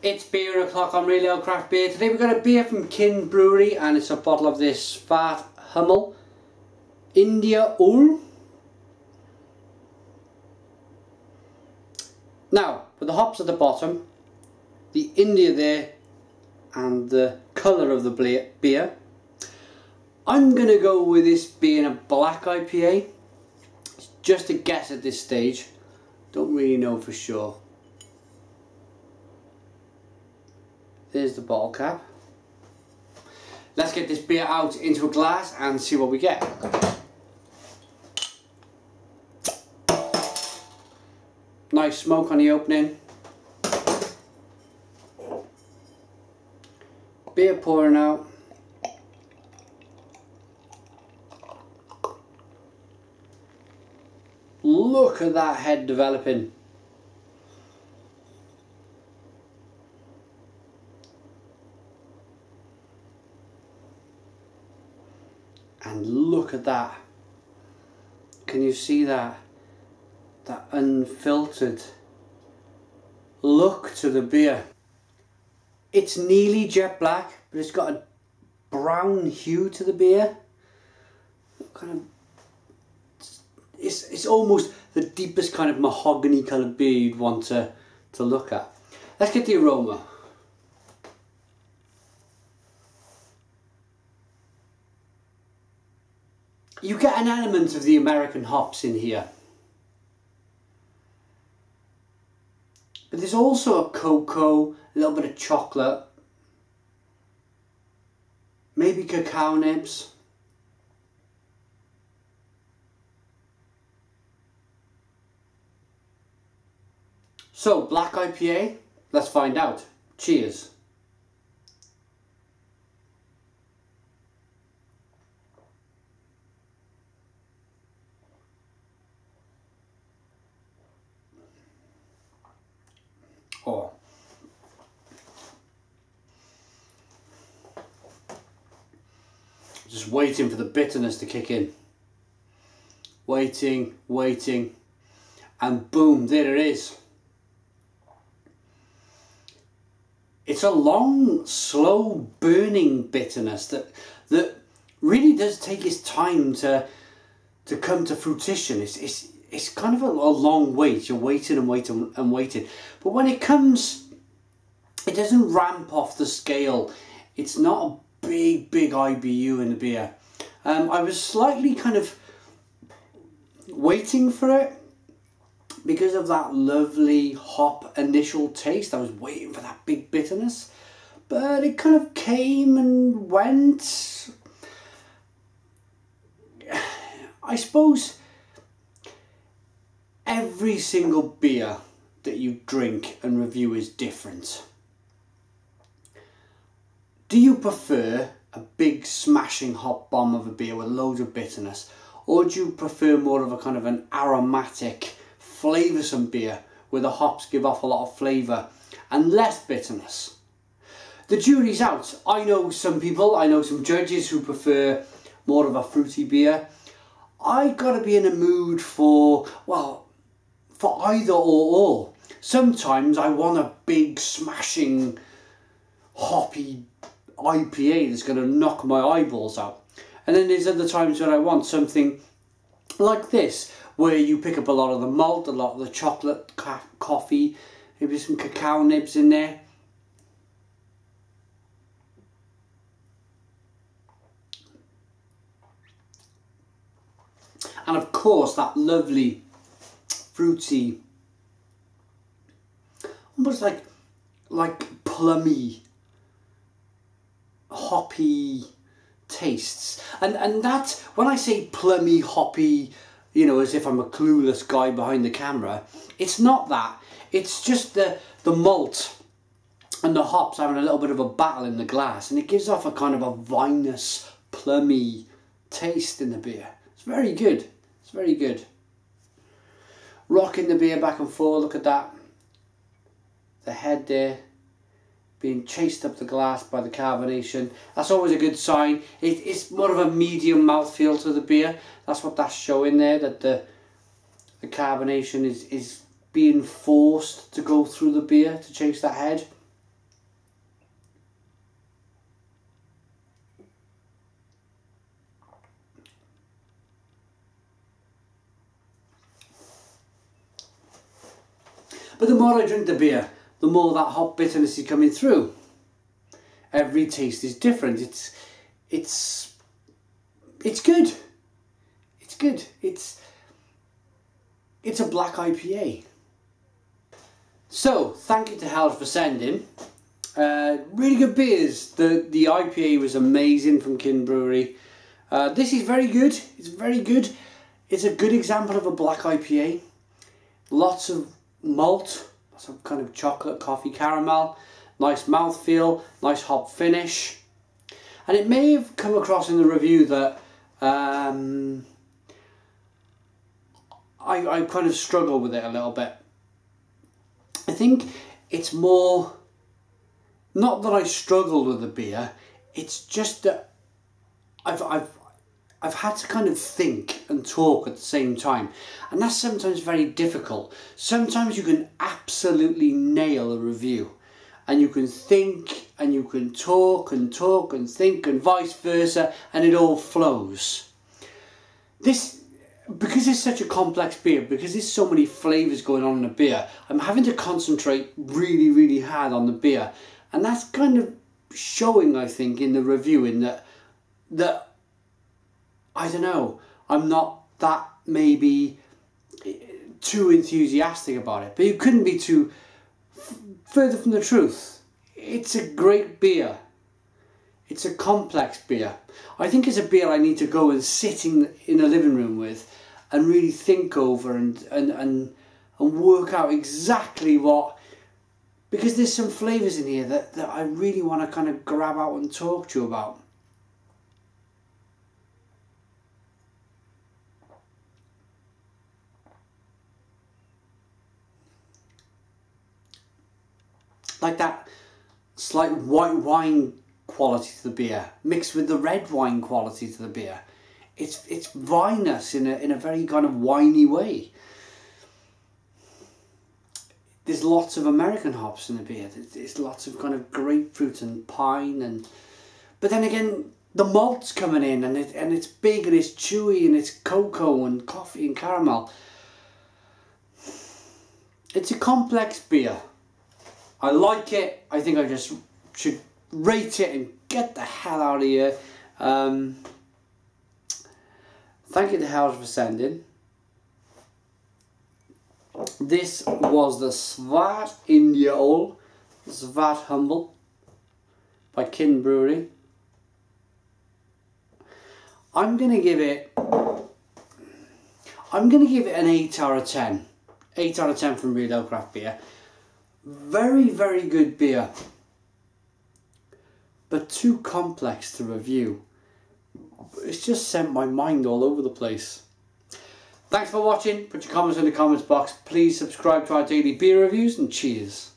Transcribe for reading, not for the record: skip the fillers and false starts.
It's beer o'clock on Real Ale Craft Beer. Today we've got a beer from Kinn Bryggeri and it's a bottle of this Svarthumle India Ul. Now, with the hops at the bottom, the India there and the colour of the beer, I'm going to go with this being a black IPA. It's just a guess at this stage. Don't really know for sure. There's the bottle cap. Let's get this beer out into a glass and see what we get. Nice smoke on the opening. Beer pouring out. Look at that head developing. And look at that. Can you see that? That unfiltered look to the beer. It's nearly jet black, but it's got a brown hue to the beer. Kind of, it's almost the deepest kind of mahogany coloured beer you'd want to look at. Let's get the aroma. You get an element of the American hops in here. But there's also a cocoa, a little bit of chocolate, maybe cacao nibs. So, black IPA, let's find out. Cheers. Oh. Just waiting for the bitterness to kick in. Waiting, and boom, there it is. It's a long, slow burning bitterness that really does take its time to come to fruition. It's kind of a long wait. You're waiting and waiting and waiting. But when it comes, it doesn't ramp off the scale. It's not a big IBU in the beer. I was slightly kind of waiting for it because of that lovely hop initial taste. I was waiting for that big bitterness. But it kind of came and went. I suppose every single beer that you drink and review is different. Do you prefer a big smashing hop bomb of a beer with loads of bitterness, or do you prefer more of a kind of an aromatic, flavoursome beer where the hops give off a lot of flavour and less bitterness? The jury's out. I know some people, I know some judges who prefer more of a fruity beer. I gotta be in a mood for, well, for either or. Sometimes I want a big smashing hoppy IPA that's going to knock my eyeballs out, and then there's other times when I want something like this where you pick up a lot of the malt, a lot of the chocolate, coffee, maybe some cacao nibs in there. And of course that lovely fruity, almost like plummy, hoppy tastes. And that, when I say plummy, hoppy, you know, as if I'm a clueless guy behind the camera, it's not that. It's just the malt and the hops having a little bit of a battle in the glass, and it gives off a kind of a vinous, plummy taste in the beer. It's very good. It's very good. Rocking the beer back and forth, look at that. The head there being chased up the glass by the carbonation. That's always a good sign. It's more of a medium mouthfeel to the beer. That's what that's showing there, that the carbonation is being forced to go through the beer to chase that head. But the more I drink the beer, the more that hop bitterness is coming through. Every taste is different. It's good. It's good. It's a black IPA. So thank you to Helge for sending. Really good beers. The IPA was amazing from Kinn Bryggeri. This is very good. It's very good. It's a good example of a black IPA. Lots of malt, lots of kind of chocolate, coffee, caramel. Nice mouthfeel, nice hop finish. And it may have come across in the review that I kind of struggle with it a little bit. I think it's more, not that I struggled with the beer, it's just that I've had to kind of think and talk at the same time, and that's sometimes very difficult. Sometimes you can absolutely nail a review, and you can think and you can talk and think and vice versa, and it all flows. This, because it's such a complex beer, because there's so many flavours going on in a beer, I'm having to concentrate really, really hard on the beer, and that's kind of showing, I think, in the review, in that I don't know, I'm not that maybe too enthusiastic about it, but you couldn't be too further from the truth. It's a great beer. It's a complex beer. I think it's a beer I need to go and sit in a living room with and really think over and work out exactly what, because there's some flavours in here that I really want to kind of grab out and talk to you about. Like that slight white wine quality to the beer mixed with the red wine quality to the beer. It's vinous in a very kind of winey way. There's lots of American hops in the beer. There's lots of kind of grapefruit and pine, but then again the malt's coming in, and it's big and it's chewy and it's cocoa and coffee and caramel. It's a complex beer. I like it. I think I just should rate it and get the hell out of here. Thank you to Helge for sending. This was the Svarthumle by Kinn Bryggeri. I'm gonna give it an 8 out of 10. 8 out of 10 from Real Ale Craft Beer. Very, very good beer, but too complex to review. It's just sent my mind all over the place. Thanks for watching. Put your comments in the comments box. Please subscribe to our daily beer reviews, and cheers.